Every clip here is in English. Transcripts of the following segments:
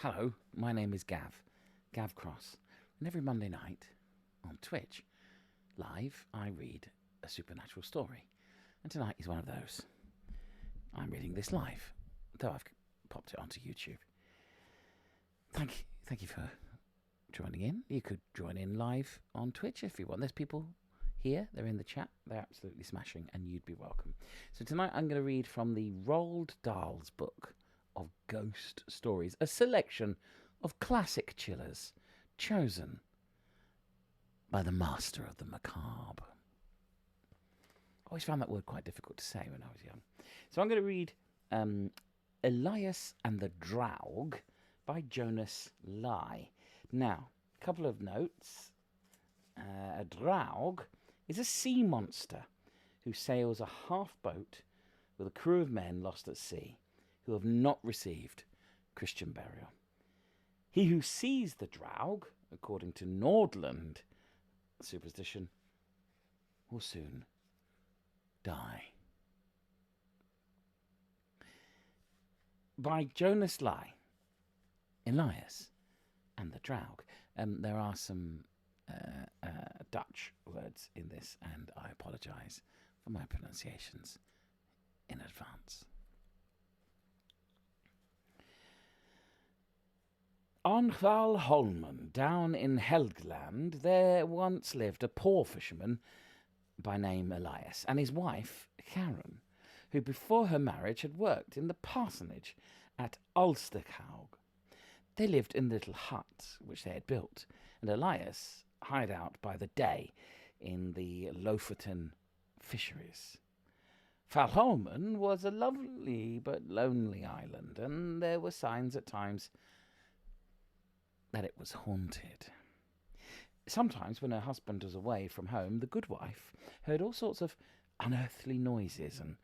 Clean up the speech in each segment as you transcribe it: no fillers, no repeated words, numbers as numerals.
Hello, my name is Gav Cross, and every Monday night on Twitch, live, I read a supernatural story. And tonight is one of those. I'm reading this live, though I've popped it onto YouTube. Thank you for joining in. You could join in live on Twitch if you want. There's people here, they're in the chat, they're absolutely smashing, and you'd be welcome. So tonight I'm going to read from the Roald Dahl's book of ghost stories, a selection of classic chillers chosen by the master of the macabre. I always found that word quite difficult to say when I was young. So I'm going to read Elias and the Draug by Jonas. Now, a couple of notes. A Draug is a sea monster who sails a half-boat with a crew of men lost at sea who have not received Christian burial. He who sees the Draug, according to Nordland superstition, will soon die. By Jonas, Elias and the Draug. There are some Dutch words in this, and I apologise for my pronunciations in advance. On Valholmen, down in Helgeland, there once lived a poor fisherman by name Elias, and his wife, Karen, who before her marriage had worked in the parsonage at Ulsterhaug. They lived in a little hut which they had built, and Elias hired out by the day in the Lofoten fisheries. Valholmen was a lovely but lonely island, and there were signs at times that it was haunted. Sometimes when her husband was away from home, the good wife heard all sorts of unearthly noises and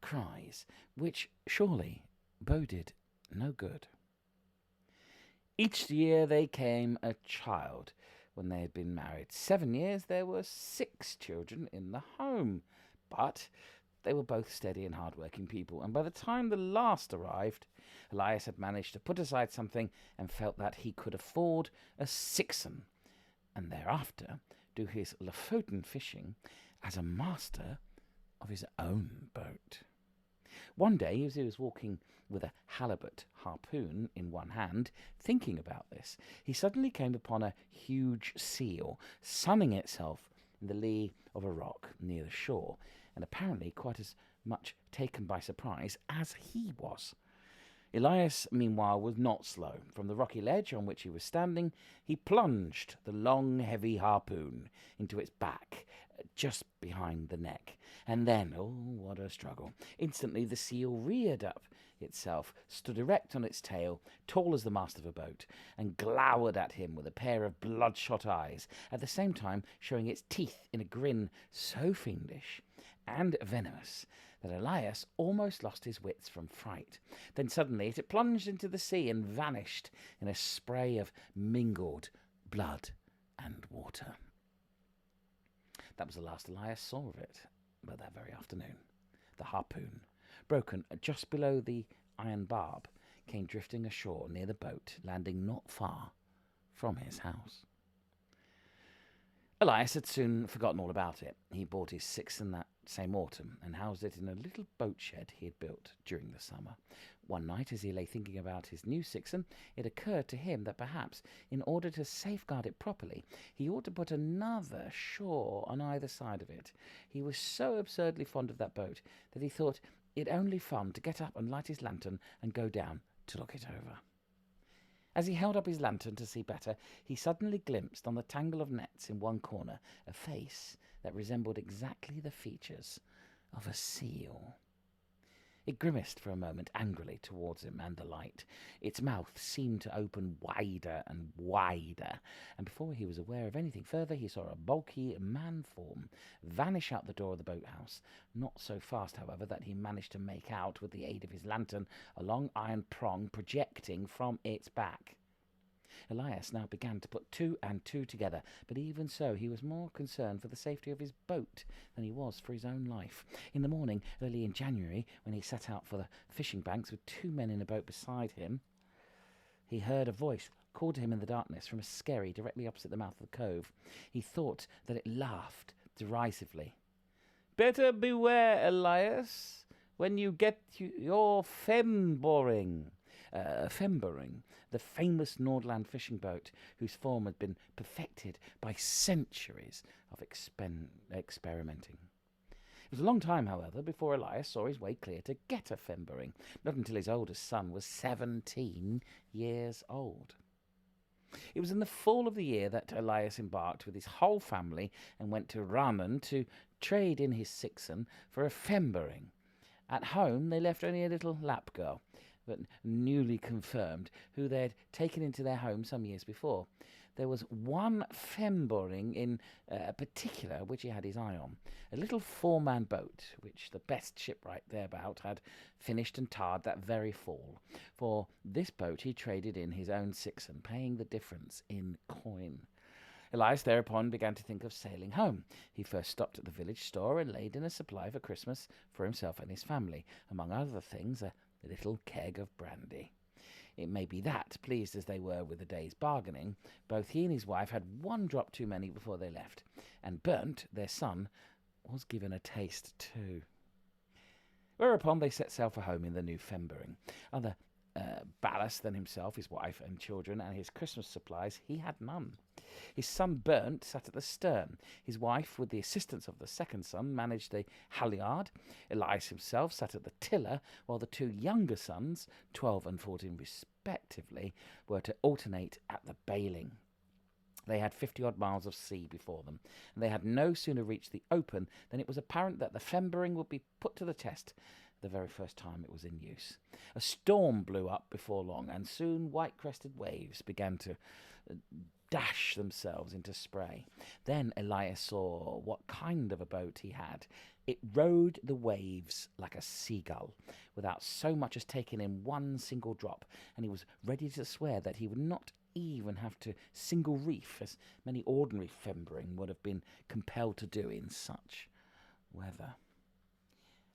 cries, which surely boded no good. Each year there came a child when they had been married. 7 years there were 6 children in the home, but they were both steady and hard-working people, and by the time the last arrived, Elias had managed to put aside something and felt that he could afford a sixen, and thereafter do his Lofoten fishing as a master of his own boat. One day, as he was walking with a halibut harpoon in one hand, thinking about this, he suddenly came upon a huge seal sunning itself in the lee of a rock near the shore, and apparently quite as much taken by surprise as he was. Elias, meanwhile, was not slow. From the rocky ledge on which he was standing, he plunged the long, heavy harpoon into its back, just behind the neck. And then, oh, what a struggle. Instantly the seal reared up itself, stood erect on its tail, tall as the mast of a boat, and glowered at him with a pair of bloodshot eyes, at the same time showing its teeth in a grin so fiendish and venomous that Elias almost lost his wits from fright. Then suddenly it plunged into the sea and vanished in a spray of mingled blood and water. That was the last Elias saw of it, but that very afternoon, the harpoon, broken just below the iron barb, came drifting ashore near the boat, landing not far from his house. Elias had soon forgotten all about it. He bought his sixen that same autumn and housed it in a little boat shed he had built during the summer. One night, as he lay thinking about his new sixen, it occurred to him that perhaps, in order to safeguard it properly, he ought to put another shore on either side of it. He was so absurdly fond of that boat that he thought it only fun to get up and light his lantern and go down to look it over. As he held up his lantern to see better, he suddenly glimpsed on the tangle of nets in one corner a face that resembled exactly the features of a seal. It grimaced for a moment angrily towards him and the light. Its mouth seemed to open wider and wider, and before he was aware of anything further, he saw a bulky man-form vanish out the door of the boathouse, not so fast, however, that he managed to make out, with the aid of his lantern, a long iron prong projecting from its back. Elias now began to put 2 and 2 together, but even so he was more concerned for the safety of his boat than he was for his own life. In the morning, early in January, when he set out for the fishing banks with 2 men in a boat beside him, he heard a voice called to him in the darkness from a skerry directly opposite the mouth of the cove. He thought that it laughed derisively. "Better beware, Elias, when you get your femboring." Femboring, the famous Nordland fishing boat whose form had been perfected by centuries of experimenting. It was a long time, however, before Elias saw his way clear to get a femboring, not until his oldest son was 17 years old. It was in the fall of the year that Elias embarked with his whole family and went to Ranen to trade in his sixen for a femboring. At home they left only a little lap girl, but newly confirmed, who they had taken into their home some years before. There was one femboring in particular which he had his eye on, a little four-man boat, which the best shipwright thereabout had finished and tarred that very fall. For this boat he traded in his own sixen, paying the difference in coin. Elias thereupon began to think of sailing home. He first stopped at the village store and laid in a supply for Christmas for himself and his family, among other things a little keg of brandy. It may be that, pleased as they were with the day's bargaining, both he and his wife had one drop too many before they left, and Bernd, their son, was given a taste too. Whereupon they set sail for home in the new femboring. Other ballast than himself, his wife and children, and his Christmas supplies, he had none. His son Bernd sat at the stern. His wife, with the assistance of the second son, managed the halyard. Elias himself sat at the tiller, while the two younger sons, 12 and 14 respectively, were to alternate at the bailing. They had 50-odd miles of sea before them, and they had no sooner reached the open than it was apparent that the femboring would be put to the test the very first time it was in use. A storm blew up before long, and soon white-crested waves began to dash themselves into spray. Then Elias saw what kind of a boat he had. It rode the waves like a seagull, without so much as taking in one single drop, and he was ready to swear that he would not even have to single reef, as many ordinary femboring would have been compelled to do in such weather.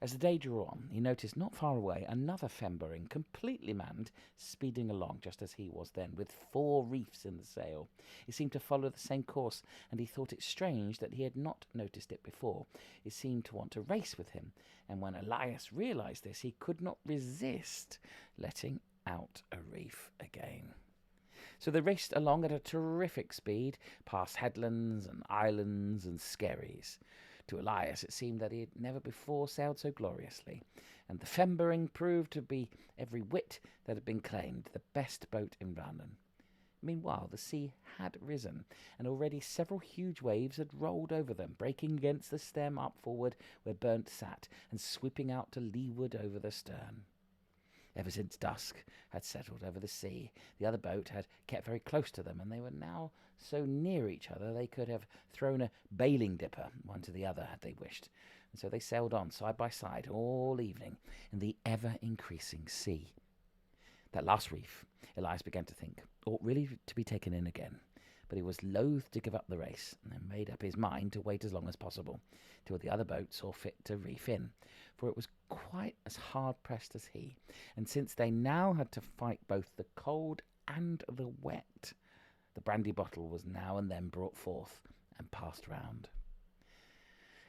As the day drew on, he noticed not far away another femboring, completely manned, speeding along just as he was then, with 4 reefs in the sail. It seemed to follow the same course, and he thought it strange that he had not noticed it before. It seemed to want to race with him, and when Elias realized this, he could not resist letting out a reef again. So they raced along at a terrific speed, past headlands and islands and skerries. To Elias it seemed that he had never before sailed so gloriously, and the femboring proved to be every whit that had been claimed, the best boat in Ranen. Meanwhile the sea had risen, and already several huge waves had rolled over them, breaking against the stem up forward where Bernd sat, and sweeping out to leeward over the stern. Ever since dusk had settled over the sea, the other boat had kept very close to them, and they were now so near each other they could have thrown a bailing dipper one to the other had they wished. And so they sailed on side by side all evening in the ever-increasing sea. That last reef, Elias began to think, ought really to be taken in again, but he was loath to give up the race, and made up his mind to wait as long as possible, till the other boat saw fit to reef in, for it was quite as hard-pressed as he, and since they now had to fight both the cold and the wet, the brandy bottle was now and then brought forth and passed round.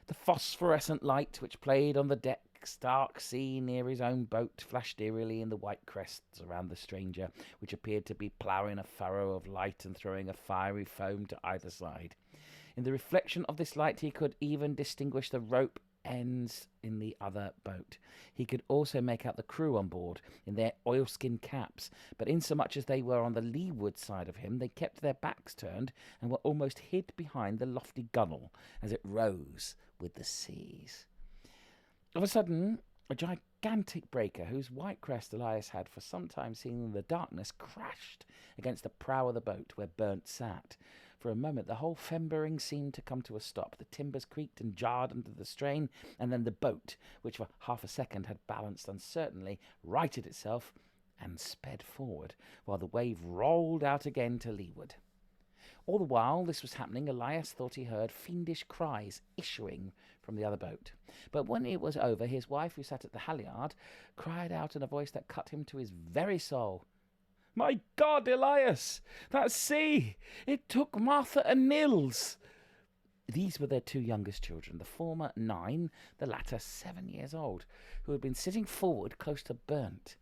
The phosphorescent light which played on the deck's dark sea near his own boat flashed eerily in the white crests around the stranger, which appeared to be ploughing a furrow of light and throwing a fiery foam to either side. In the reflection of this light he could even distinguish the rope ends in the other boat. He could also make out the crew on board in their oilskin caps, but insomuch as they were on the leeward side of him, they kept their backs turned and were almost hid behind the lofty gunwale as it rose with the seas. Of a sudden, a gigantic breaker, whose white crest Elias had for some time seen in the darkness, crashed against the prow of the boat where Bernd sat. For a moment the whole femboring seemed to come to a stop. The timbers creaked and jarred under the strain, and then the boat, which for half a second had balanced uncertainly, righted itself and sped forward, while the wave rolled out again to leeward. All the while this was happening, Elias thought he heard fiendish cries issuing from the other boat. But when it was over, his wife, who sat at the halyard, cried out in a voice that cut him to his very soul, My God, Elias! That sea! It took Martha and Nils! These were their two youngest children, the former 9, the latter 7 years old, who had been sitting forward close to Burnt.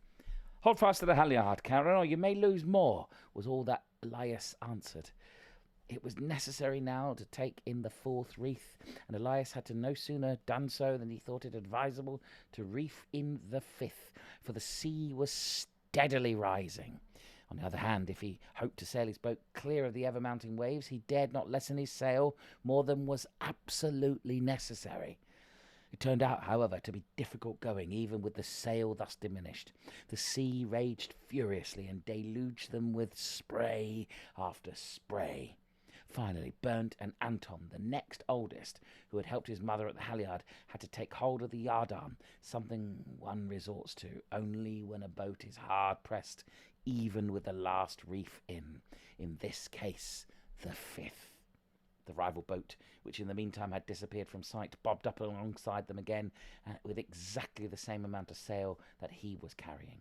"Hold fast to the halyard, Karen, or you may lose more," was all that Elias answered. It was necessary now to take in the 4th reef, and Elias had no sooner done so than he thought it advisable to reef in the 5th, for the sea was steadily rising. On the other hand, if he hoped to sail his boat clear of the ever-mounting waves, he dared not lessen his sail more than was absolutely necessary. It turned out, however, to be difficult going, even with the sail thus diminished. The sea raged furiously and deluged them with spray after spray. Finally, Burnt and Anton, the next oldest, who had helped his mother at the halyard, had to take hold of the yardarm, something one resorts to only when a boat is hard-pressed, even with the last reef in this case, the 5th. The rival boat, which in the meantime had disappeared from sight, bobbed up alongside them again with exactly the same amount of sail that he was carrying.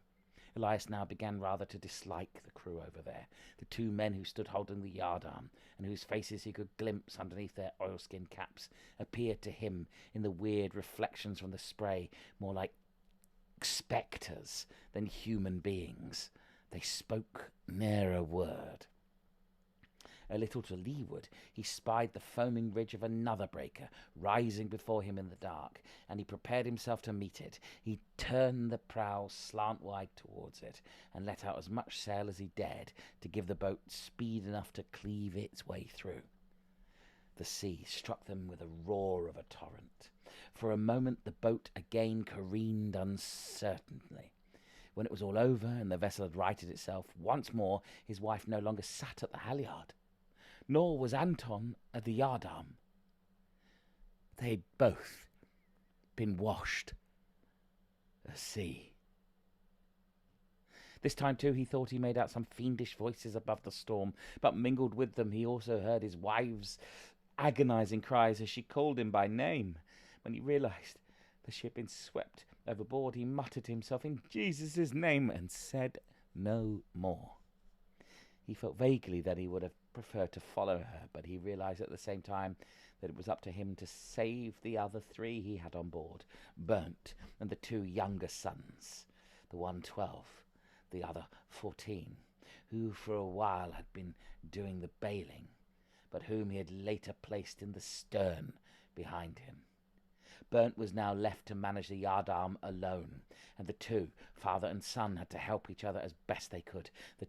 Elias now began rather to dislike the crew over there, the 2 men who stood holding the yardarm, and whose faces he could glimpse underneath their oilskin caps, appeared to him, in the weird reflections from the spray, more like spectres than human beings. They spoke ne'er a word. A little to leeward, he spied the foaming ridge of another breaker rising before him in the dark, and he prepared himself to meet it. He turned the prow slantwise towards it, and let out as much sail as he dared to give the boat speed enough to cleave its way through. The sea struck them with a roar of a torrent. For a moment the boat again careened uncertainly. When it was all over and the vessel had righted itself, once more his wife no longer sat at the halyard, nor was Anton at the yardarm. They'd both been washed a sea. This time, too, he thought he made out some fiendish voices above the storm, but mingled with them he also heard his wife's agonizing cries as she called him by name. When he realized that she had been swept overboard, he muttered to himself in Jesus' name and said no more. He felt vaguely that he would have preferred to follow her, but he realized at the same time that it was up to him to save the other 3 he had on board, Burnt and the 2 younger sons, the one 12, the other 14, who for a while had been doing the bailing, but whom he had later placed in the stern behind him. Burnt was now left to manage the yardarm alone, and the 2, father and son, had to help each other as best they could. The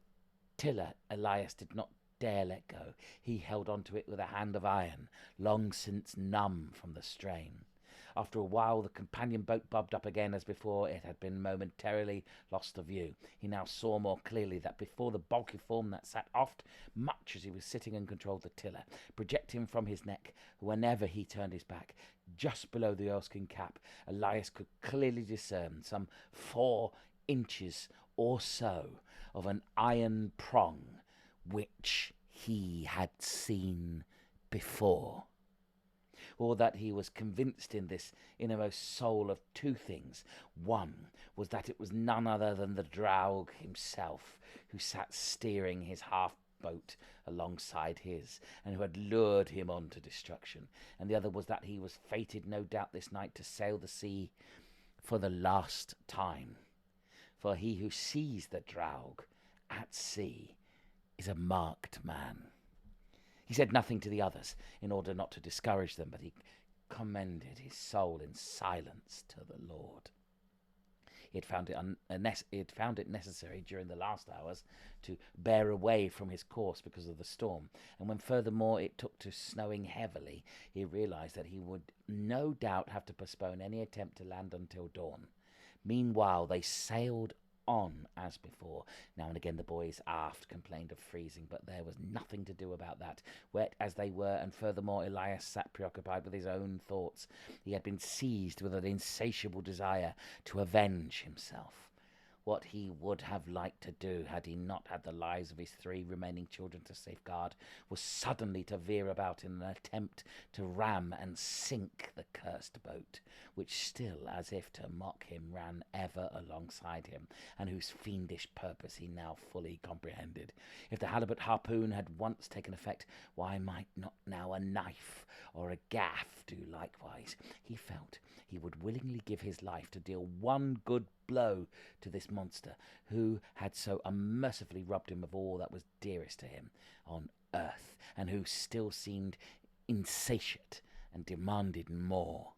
tiller Elias did not dare let go. He held on to it with a hand of iron, long since numb from the strain. After a while the companion boat bobbed up again as before it had been momentarily lost to view. He now saw more clearly that before the bulky form that sat aft, much as he was sitting and controlled the tiller, projecting from his neck whenever he turned his back, just below the oilskin cap, Elias could clearly discern some 4 inches or so of an iron prong which he had seen before. Or that he was convinced in this innermost soul of 2 things. One was that it was none other than the Draug himself, who sat steering his half-boat alongside his, and who had lured him on to destruction. And the other was that he was fated, no doubt, this night to sail the sea for the last time. For he who sees the Draug at sea is a marked man. He said nothing to the others in order not to discourage them, but he commended his soul in silence to the Lord. He had found it necessary during the last hours to bear away from his course because of the storm, and when furthermore it took to snowing heavily, he realized that he would no doubt have to postpone any attempt to land until dawn. Meanwhile they sailed on as before. Now and again the boys aft complained of freezing, but there was nothing to do about that, wet as they were, and furthermore Elias sat preoccupied with his own thoughts. He had been seized with an insatiable desire to avenge himself. What he would have liked to do, had he not had the lives of his 3 remaining children to safeguard, was suddenly to veer about in an attempt to ram and sink the cursed boat, which still, as if to mock him, ran ever alongside him, and whose fiendish purpose he now fully comprehended. If the halibut harpoon had once taken effect, why might not now a knife or a gaff do likewise? He felt he would willingly give his life to deal one good blow to this monster, who had so unmercifully robbed him of all that was dearest to him on earth, and who still seemed insatiate and demanded more.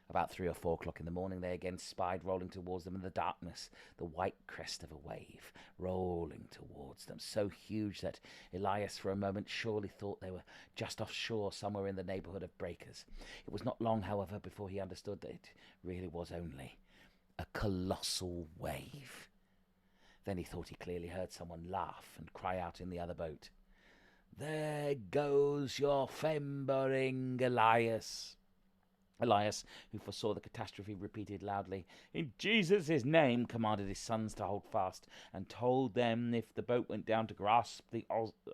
About 3 or 4 o'clock in the morning, they again spied rolling towards them in the darkness the white crest of a wave, rolling towards them, so huge that Elias for a moment surely thought they were just offshore somewhere in the neighbourhood of breakers. It was not long, however, before he understood that it really was only a colossal wave. Then he thought he clearly heard someone laugh and cry out in the other boat, "There goes your fembering, Elias." Elias, who foresaw the catastrophe, repeated loudly, "In Jesus' name," commanded his sons to hold fast, and told them if the boat went down to grasp the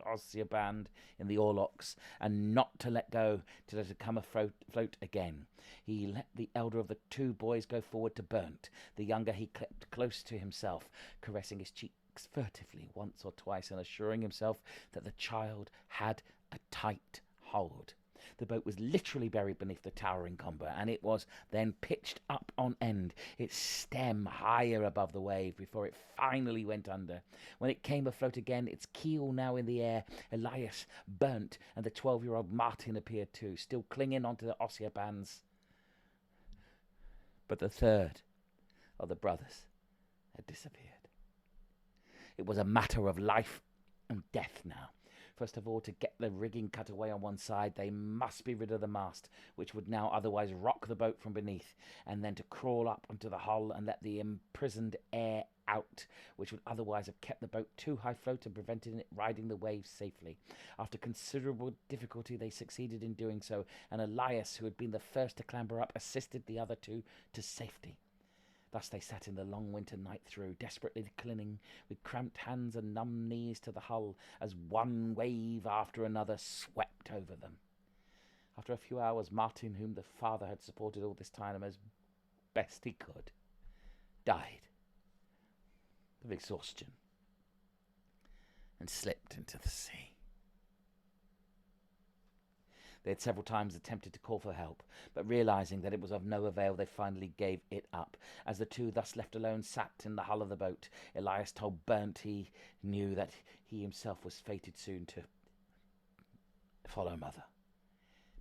osier band in the oarlocks, and not to let go till it had come afloat again. He let the elder of the 2 boys go forward to Burnt. The younger he kept close to himself, caressing his cheeks furtively once or twice, and assuring himself that the child had a tight hold. The boat was literally buried beneath the towering comber, and it was then pitched up on end, its stem higher above the wave, before it finally went under. When it came afloat again, its keel now in the air, Elias, Burnt, and the 12-year-old Martin appeared too, still clinging onto the osier bands. But the 3rd of the brothers had disappeared. It was a matter of life and death now. First of all, to get the rigging cut away on one side, they must be rid of the mast, which would now otherwise rock the boat from beneath, and then to crawl up onto the hull and let the imprisoned air out, which would otherwise have kept the boat too high float and prevented it riding the waves safely. After considerable difficulty, they succeeded in doing so, and Elias, who had been the first to clamber up, assisted the other 2 to safety. Thus they sat in the long winter night through, desperately clinging with cramped hands and numb knees to the hull, as one wave after another swept over them. After a few hours, Martin, whom the father had supported all this time as best he could, died of exhaustion and slipped into the sea. They had several times attempted to call for help, but realizing that it was of no avail, they finally gave it up. As the 2 thus left alone sat in the hull of the boat, Elias told Burnt he knew that he himself was fated soon to follow mother.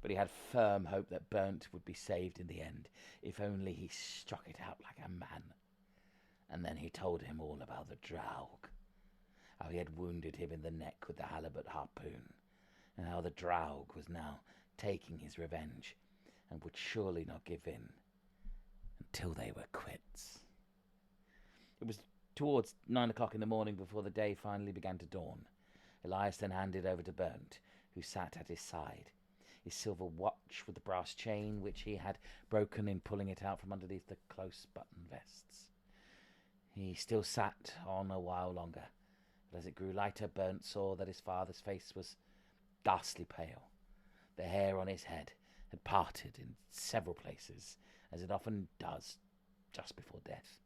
But he had firm hope that Burnt would be saved in the end, if only he struck it out like a man. And then he told him all about the Draug, how he had wounded him in the neck with the halibut harpoon, and how the Draug was now taking his revenge, and would surely not give in until they were quits. It was towards 9 o'clock in the morning before the day finally began to dawn. Elias then handed over to Burnt, who sat at his side, his silver watch with the brass chain, which he had broken in pulling it out from underneath the close-buttoned vests. He still sat on a while longer, but as it grew lighter, Burnt saw that his father's face was ghastly pale. The hair on his head had parted in several places, as it often does just before death,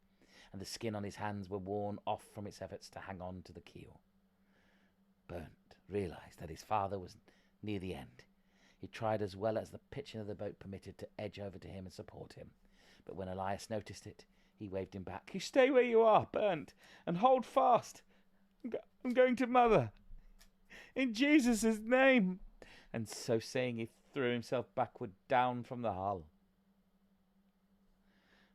and the skin on his hands were worn off from its efforts to hang on to the keel. Burnt realized that his father was near the end. He tried as well as the pitching of the boat permitted to edge over to him and support him, but when Elias noticed it, he waved him back. "You stay where you are, Burnt, and hold fast. I'm going to mother. In Jesus' name." And so saying, he threw himself backward down from the hull.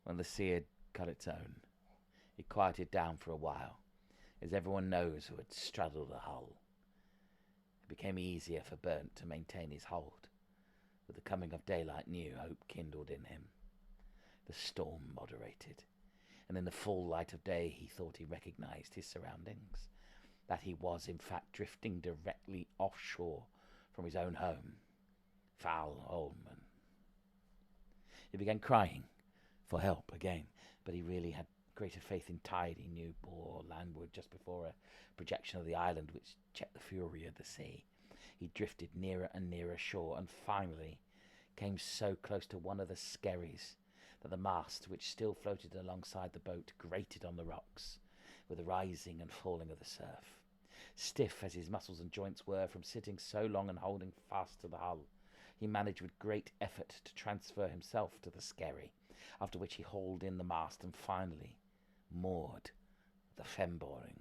When the sea had cut its own, it quieted down for a while, as everyone knows who had straddled a hull. It became easier for Burnt to maintain his hold. With the coming of daylight, new hope kindled in him. The storm moderated, and in the full light of day he thought he recognized his surroundings, that he was in fact drifting directly offshore from his own home, Foul Holman. He began crying for help again, but he really had Greater faith in tide he knew bore landward just before a projection of the island which checked the fury of the sea. He drifted nearer and nearer shore, and finally came so close to one of the skerries that the mast, which still floated alongside the boat, grated on the rocks with the rising and falling of the surf. Stiff as his muscles and joints were from sitting so long and holding fast to the hull, he managed with great effort to transfer himself to the skerry, after which he hauled in the mast and finally moored the femboring.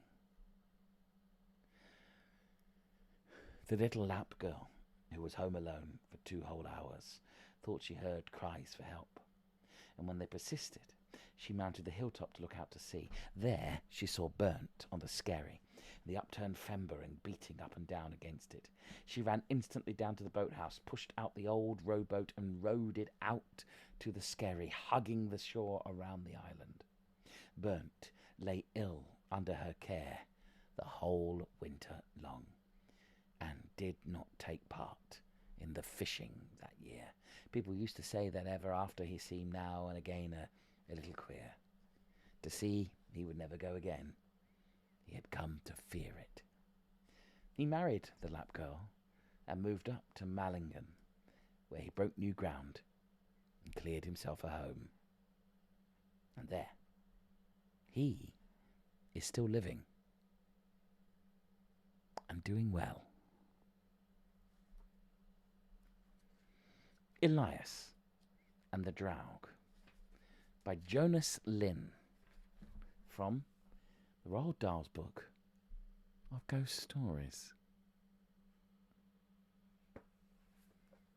The little Lap girl, who was home alone for 2 whole hours, thought she heard cries for help, and when they persisted, she mounted the hilltop to look out to sea. There she saw burnt on the skerry, the upturned femboring beating up and down against it. She ran instantly down to the boathouse, pushed out the old rowboat, and rowed it out to the skerry, hugging the shore around the island. Burnt lay ill under her care the whole winter long, and did not take part in the fishing that year. People used to say that ever after he seemed now and again a little queer. To sea he would never go again. He had come to fear it. He married the Lap girl and moved up to Malingen, where he broke new ground and cleared himself a home. And there, he is still living and doing well. Elias and the Draug by Jonas Lynn, from the Roald Dahl's book of ghost stories.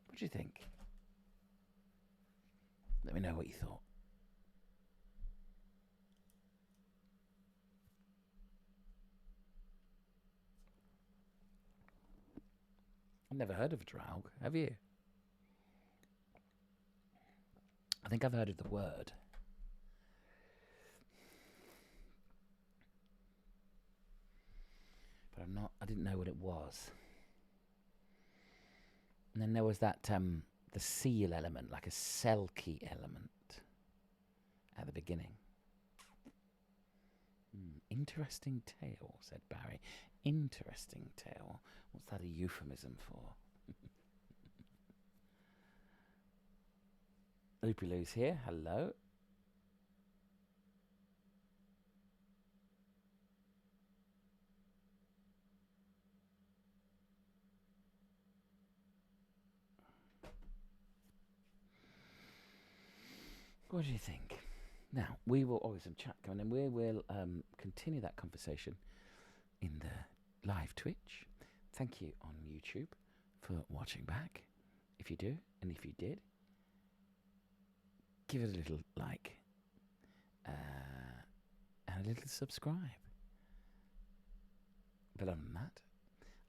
What do you think? Let me know what you thought. I've never heard of a Draug, have you? I think I've heard of the word. But I didn't know what it was. And then there was that, the seal element, like a selkie element at the beginning. Interesting tale, said Barry. Interesting tale. What's that a euphemism for? Loopy Lou's here. Hello. What do you think? Now, we will always have chat coming in. We will continue that conversation in the live Twitch. Thank you on YouTube for watching back. If you do, and if you did, give it a little like and a little subscribe. But other than that,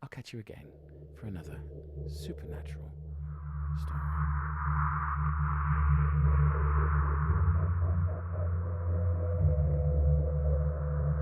I'll catch you again for another supernatural